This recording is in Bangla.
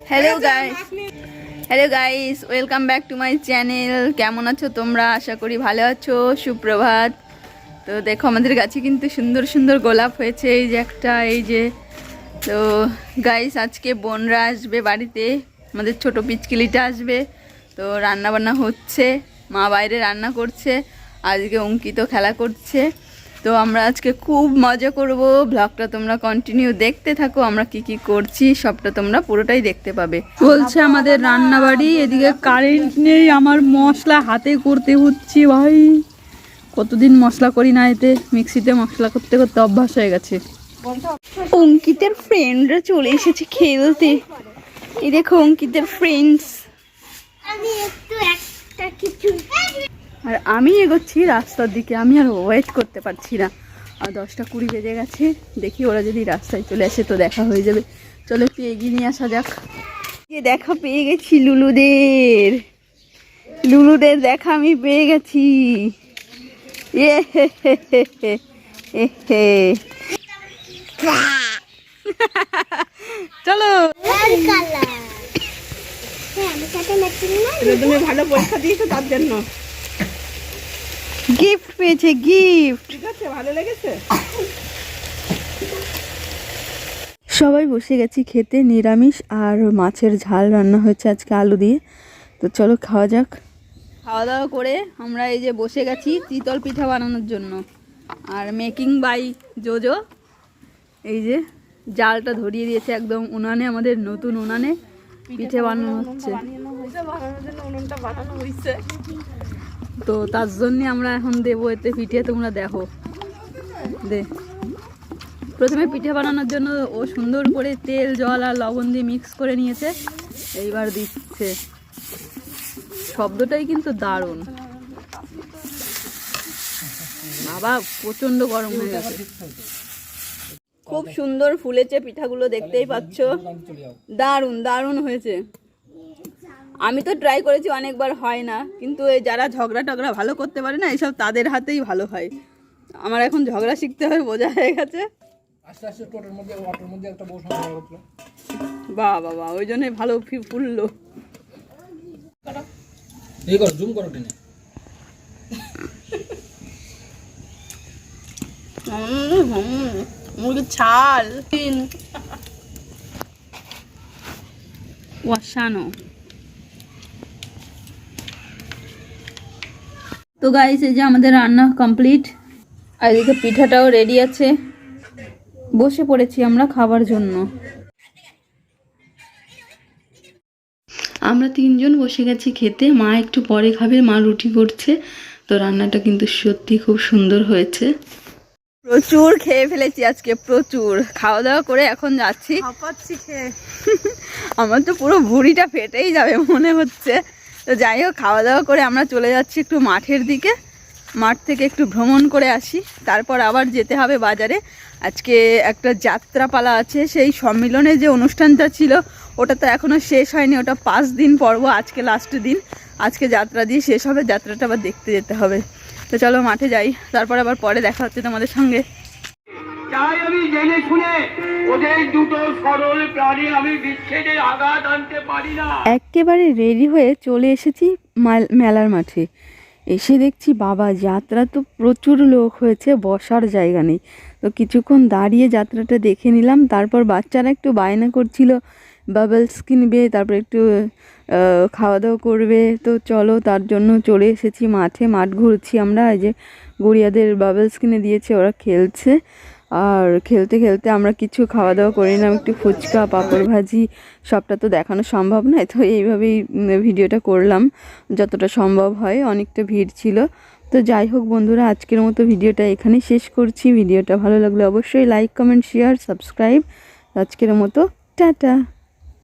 Hello guys, welcome back to my channel. কেমন আছো তোমরা? আশা করি ভালো আছো। সুপ্রভাত। তো দেখো আমাদের গাছে কিন্তু সুন্দর সুন্দর গোলাপ হয়েছে। এই যে একটা, এই যে। তো গাইস, আজকে বোনরা আসবে বাড়িতে, আমাদের ছোট পিচকিলিটা আসবে। তো রান্না বান্না হচ্ছে, মা বাইরে রান্না করছে, আজকে অঙ্কিত খেলা করছে। তো আমরা আজকে খুব মজা করব। ব্লগটা তোমরা কন্টিনিউ দেখতে থাকো, আমরা কি কি করছি সবটা তোমরা পুরোটাই দেখতে পাবে। বলছে আমাদের রান্নাবাড়ি, এদিকে কারেন্ট নেই, আমার মশলা হাতে করতে হচ্ছে। ভাই কতদিন মশলা করি না, এতে মিক্সিতে মশলা করতে করতে অভ্যাস হয়ে গেছে। অঙ্কিতের ফ্রেন্ডরা চলে এসেছে খেলতে। এই দেখো অঙ্কিতের ফ্রেন্ডস। আর আমি এগোচ্ছি রাস্তার দিকে, আমি আর ওয়েট করতে পারছি না। আর 10টা 20 বেজে গেছে, দেখি ওরা যদি রাস্তায় চলে আসে তো দেখা হয়ে যাবে। চলো একটু এগিয়ে নিয়ে আসা যাক। যে দেখা পেয়ে গেছি লুলুদের, লুলুদের দেখা আমি পেয়ে গেছি। এ হে হে হে হে হে হে। চলো, তুমি ভালো পরীক্ষা দিয়েছো তার জন্য গিফট পেয়েছে, গিফট। ঠিক আছে, ভালো লেগেছে। সবাই বসে গেছি খেতে, নিরামিষ আর মাছের ঝাল রান্না হয়েছে আজকে আলু দিয়ে। তো চলো খাওয়া যাক। খাওয়া দাওয়া করে আমরা এই যে বসে গেছি চিতল পিঠা বানানোর জন্য। আর মেকিং বাই জোজো এই যে জালটা ধরিয়ে দিয়েছে একদম উনানে, আমাদের নতুন উনানে পিঠে বানানো হচ্ছে। তো তার জন্য আমরা এখন দেবো এতে পিঠে, তোমরা দেখো। প্রথমে পিঠে বানানোর জন্য ও সুন্দর করে তেল, জল আর লবণ দিয়ে মিক্স করে নিয়েছে, এইবার দিচ্ছে। শব্দটাই কিন্তু দারুণ। বাবা প্রচন্ড গরম হয়ে গেছে। খুব সুন্দর ফুলেছে পিঠাগুলো, দেখতেই পাচ্ছ। দারুণ দারুণ হয়েছে। আমি তো ট্রাই করেছি অনেকবার, হয় না। কিন্তু এই যারা ঝগড়া টগড়া ভালো করতে পারে না, এসব তাদের হাতেই ভালো হয়। আমার এখন ঝগড়া শিখতে হবে, বোঝা হয়ে গেছে। বাহ বাবা, ওই জন্যই ভালো ফুললো। ছাল ওয়াসানো। তো গাইস, এই যে আমাদের রান্না কমপ্লিট, আর এদিকে পিঠাটাও রেডি আছে। বসে পড়েছি আমরা খাবার জন্য। আমরা 3জন বসে গেছি খেতে। মা একটু পরে খাবে, মা রুটি করছে। তো রান্নাটা কিন্তু সত্যি খুব সুন্দর হয়েছে। প্রচুর খেয়ে ফেলেছি আজকে, প্রচুর। খাওয়া দাওয়া করে এখন যাচ্ছি। আমার তো পুরো ভুঁড়িটা ফেটেই যাবে মনে হচ্ছে। তো যাই হোক, খাওয়া দাওয়া করে আমরা চলে যাচ্ছি একটু মাঠের দিকে। মাঠ থেকে একটু ভ্রমণ করে আসি, তারপর আবার যেতে হবে বাজারে। আজকে একটা যাত্রাপালা আছে, সেই সম্মিলনে যে অনুষ্ঠানটা ছিল ওটা তো এখনও শেষ হয়নি, ওটা 5 দিন পর্ব। আজকে লাস্ট দিন, আজকে যাত্রা দিয়ে শেষ হবে। যাত্রাটা আবার দেখতে যেতে হবে। তো চলো মাঠে যাই, তারপর আবার পরে দেখা হচ্ছে তোমাদের সঙ্গে। আমি জেনে শুনে ওদের দুটো সরল প্রাণী আমি বিচ্ছেদে আঘাত আনতে পারি না। একেবারে রেডি হয়ে চলে এসেছি মেলার মাঠে। এসে দেখছি বাবা, যাত্রা তো প্রচুর লোক হয়েছে, বসার জায়গা নেই। তো কিছুক্ষণ দাঁড়িয়ে যাত্রাটা দেখে নিলাম। তারপর বাচ্চারা একটু বায়না করছিল বাবলস কিনবে, তারপর একটু খাওয়া দাওয়া করবে। তো চলো, তার জন্য চলে এসেছি মাঠে। মাঠ ঘুরছি আমরা। এই যে গড়িয়াদের বাবলস কিনে দিয়েছে, ওরা খেলছে। আর খেলতে খেলতে আমরা কিছু খাওয়া দাওয়া করে নিলাম, একটু ফুচকা, পাঁপড় ভাজি। সবটা তো দেখানো সম্ভব নয়, তো এইভাবেই ভিডিওটা করলাম যতটা সম্ভব হয়। অনেকটা ভিড় ছিল। তো যাই হোক বন্ধুরা, আজকের মতো ভিডিওটা এখানেই শেষ করছি। ভিডিওটা ভালো লাগলে অবশ্যই লাইক, কমেন্ট, শেয়ার, সাবস্ক্রাইব। আজকের মতো টাটা।